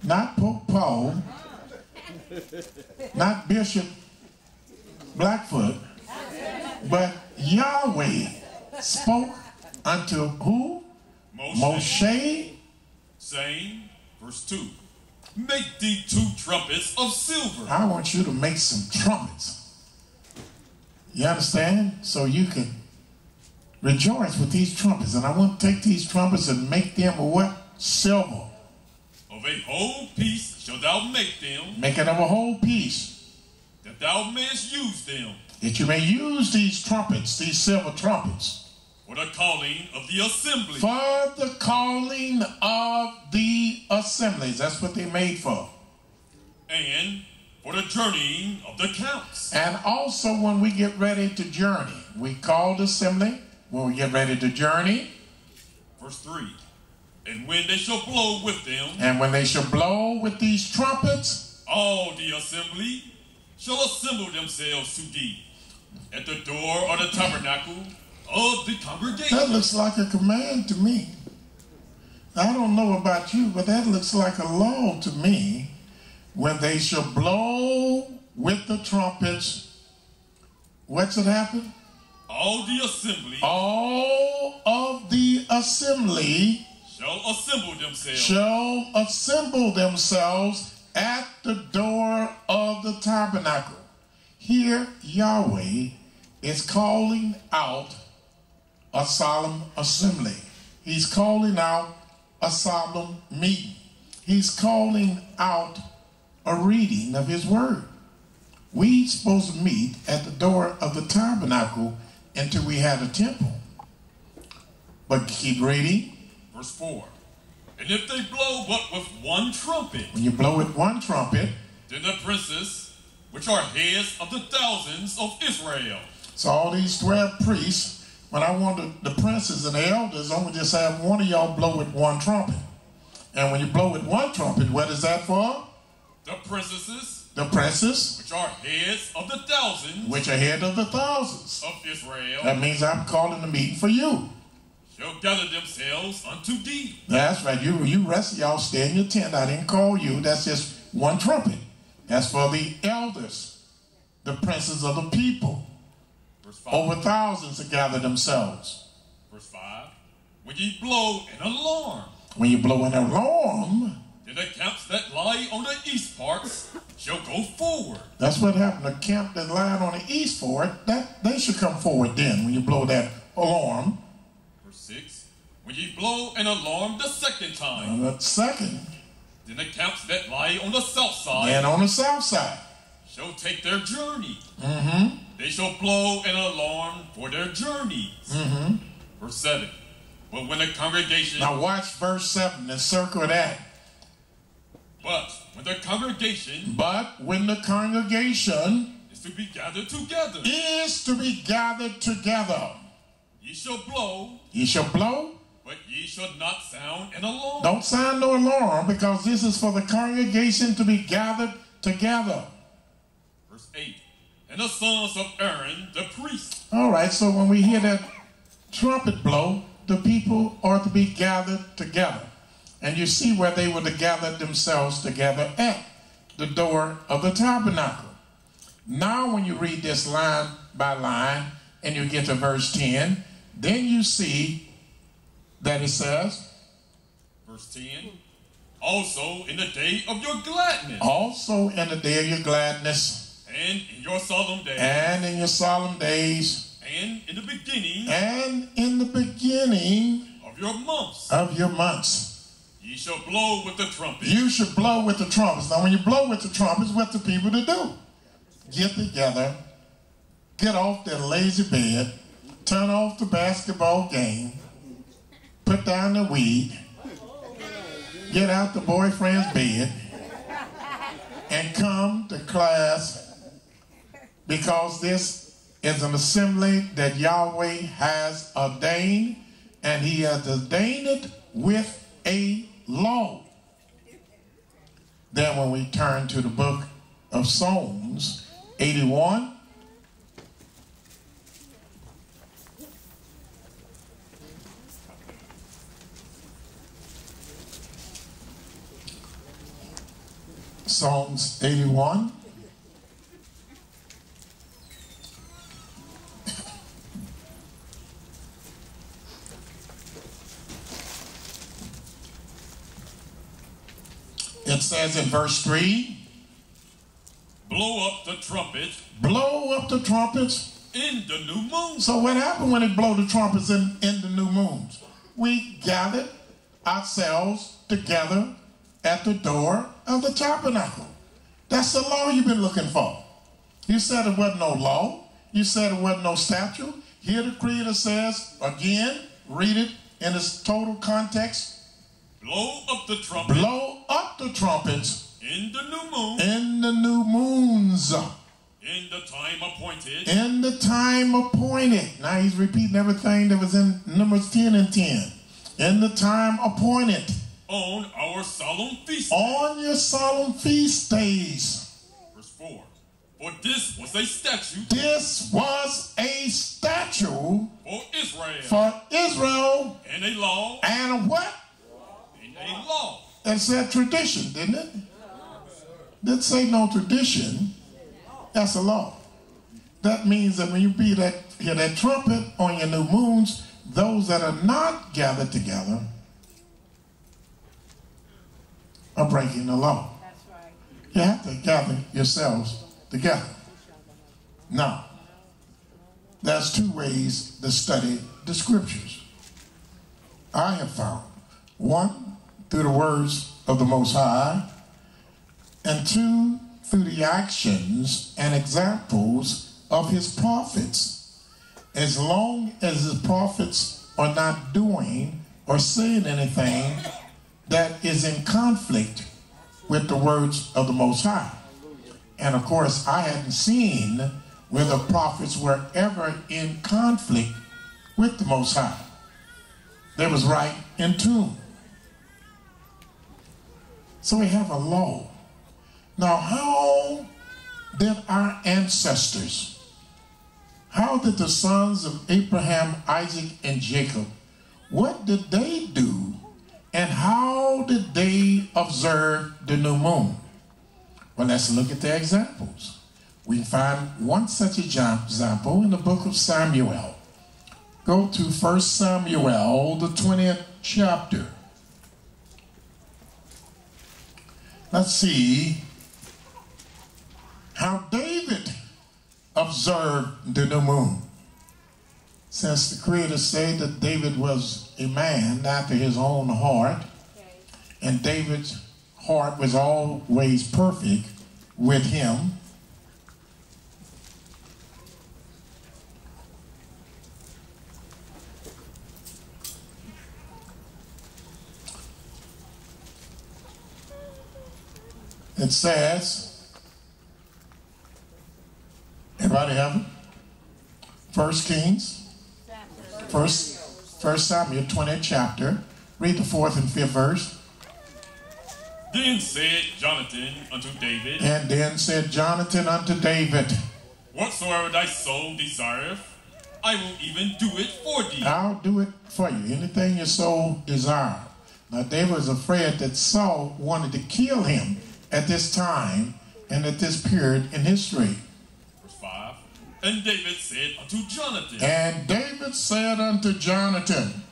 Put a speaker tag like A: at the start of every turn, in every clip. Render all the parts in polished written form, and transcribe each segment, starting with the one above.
A: not Pope Paul, not Bishop Blackfoot, but Yahweh spoke unto who? Moshe,
B: saying, verse 2, make thee 2 trumpets of silver.
A: I want you to make some trumpets. You understand? So you can rejoice with these trumpets. And I want to take these trumpets and make them what? Silver.
B: Of a whole piece shalt thou make them.
A: Make it of a whole piece.
B: That thou mayest use them.
A: That you may use these trumpets, these silver trumpets.
B: For the calling of the assembly.
A: For the calling of the assemblies. That's what they made for.
B: And for the journeying of the counts.
A: And also when we get ready to journey. We called assembly when we get ready to journey.
B: Verse 3. And when they shall blow with them.
A: And when they shall blow with these trumpets.
B: All the assembly shall assemble themselves to thee. At the door of the tabernacle of the congregation.
A: That looks like a command to me. I don't know about you, but that looks like a law to me. When they shall blow with the trumpets, what should happen?
B: All the assembly.
A: All of the assembly
B: shall assemble themselves.
A: Shall assemble themselves at the door of the tabernacle. Here, Yahweh is calling out a solemn assembly. He's calling out a solemn meeting. He's calling out a reading of his word. We supposed to meet at the door of the tabernacle until we had a temple. But keep reading.
B: Verse 4. And if they blow but with 1 trumpet.
A: When you blow with 1 trumpet.
B: Then the princes, which are heads of the thousands of Israel.
A: So all these 12 priests, when I wanted the princes and the elders, I'm going to just have one of y'all blow with 1 trumpet. And when you blow with 1 trumpet, what is that for?
B: The princesses.
A: The princes.
B: Which are heads of the thousands.
A: Which are head of the thousands.
B: Of Israel.
A: That means I'm calling the meeting for you.
B: Shall gather themselves unto thee.
A: That's right. You rest of y'all stay in your tent. I didn't call you. That's just 1 trumpet. That's for the elders. The princes of the people.
B: Verse 5.
A: Over thousands to gather themselves.
B: Verse 5. When ye blow an alarm.
A: When you blow an alarm.
B: Then the camps that lie on the east parts shall go forward.
A: That's what happened. The camp that lied on the east forward, they should come forward then when you blow that alarm.
B: Verse 6. When ye blow an alarm the second time.
A: The second.
B: Then the camps that lie on the south side.
A: And on the south side.
B: Shall take their journey.
A: Mm-hmm.
B: They shall blow an alarm for their journeys.
A: Mm-hmm.
B: Verse 7. But when the congregation.
A: Now watch verse 7 and circle that.
B: But when the congregation.
A: But when the congregation.
B: Is to be gathered together.
A: Is to be gathered together.
B: Ye shall blow.
A: Ye shall blow.
B: But ye shall not sound an alarm.
A: Don't sound no alarm, because this is for the congregation to be gathered together.
B: Verse 8. And the sons of Aaron, the priest.
A: All right, so when we hear that trumpet blow, the people are to be gathered together. And you see where they were to gather themselves together at the door of the tabernacle. Now when you read this line by line and you get to verse 10, then you see that it says,
B: verse 10, also in the day of your gladness.
A: Also in the day of your gladness.
B: And in your solemn days.
A: And in your solemn days.
B: And in the beginning.
A: And in the beginning.
B: Of your months.
A: Of your months.
B: Ye shall blow with the trumpets.
A: You should blow with the trumpets. Now when you blow with the trumpets, what the people to do? Get together. Get off their lazy bed. Turn off the basketball game. Put down the weed. Get out the boyfriend's bed. And come to class, because this is an assembly that Yahweh has ordained, and he has ordained it with a law. Then when we turn to the book of Psalms 81, Psalms 81. It says in verse 3,
B: blow up the trumpets.
A: Blow up the trumpets.
B: In the new moon.
A: So what happened when they blow the trumpets in the new moons? We gathered ourselves together at the door of the tabernacle. That's the law you've been looking for. You said there wasn't no law. You said there wasn't no statute. Here the Creator says, again, read it in its total context.
B: Blow up the trumpets.
A: Blow up the trumpets.
B: In the new moon.
A: In the new moons.
B: In the time appointed.
A: In the time appointed. Now he's repeating everything that was in Numbers 10 and 10. In the time appointed.
B: On our solemn feast days.
A: On your solemn feast days.
B: Verse 4. For this was a statute.
A: This was a statute.
B: For Israel.
A: For Israel.
B: And a law.
A: And a what?
B: And a law.
A: It said tradition, didn't it? Didn't say no tradition. That's a law. That means that when you hear that trumpet on your new moons, those that are not gathered together are breaking the law.
C: That's right.
A: You have to gather yourselves together. Now, there's two ways to study the scriptures. I have found one, through the words of the Most High, and two, through the actions and examples of his prophets. As long as his prophets are not doing or saying anything that is in conflict with the words of the Most High. And of course, I hadn't seen where the prophets were ever in conflict with the Most High. They was right in tune. So we have a law. Now, how did our ancestors, how did the sons of Abraham, Isaac, and Jacob, what did they do, and how did they observe the new moon? Well, let's look at the examples. We find one such example in the book of Samuel. Go to 1 Samuel, the 20th chapter. Let's see how David observed the new moon. Since the Creator said that David was a man after his own heart, and David's heart was always perfect with him, it says, everybody have it? First Samuel 20th chapter. Read the 4th and 5th verse.
B: Then said Jonathan unto David.
A: And then said Jonathan unto David,
B: whatsoever thy soul desireth, I will even do it for thee.
A: I'll do it for you. Anything your soul desires. Now David was afraid that Saul wanted to kill him at this time and at this period in history.
B: Verse 5. And David said unto Jonathan.
A: And David said unto Jonathan,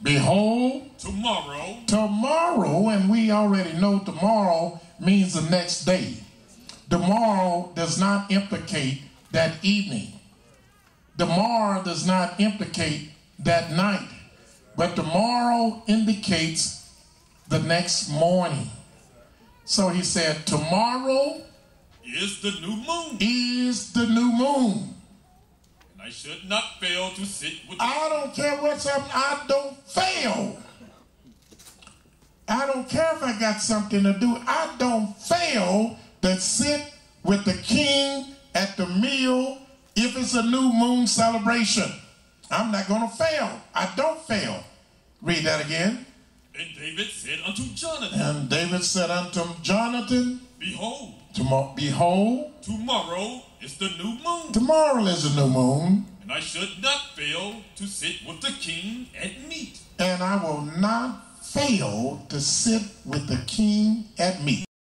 A: Behold, tomorrow, and we already know tomorrow means the next day. Tomorrow does not implicate that evening. Tomorrow does not implicate that night. But tomorrow indicates the next morning. So he said, tomorrow
B: is the new moon.
A: Is the new moon.
B: And I should not fail to sit with
A: I don't care what's up. I don't fail. I don't care if I got something to do. I don't fail to sit with the king at the meal if it's a new moon celebration. I'm not going to fail. I don't fail. Read that again.
B: And David said unto Jonathan.
A: And David said unto Jonathan,
B: Behold,
A: tomorrow
B: is the new moon.
A: Tomorrow is the new moon.
B: And I should not fail to sit with the king at meat.
A: And I will not fail to sit with the king at meat.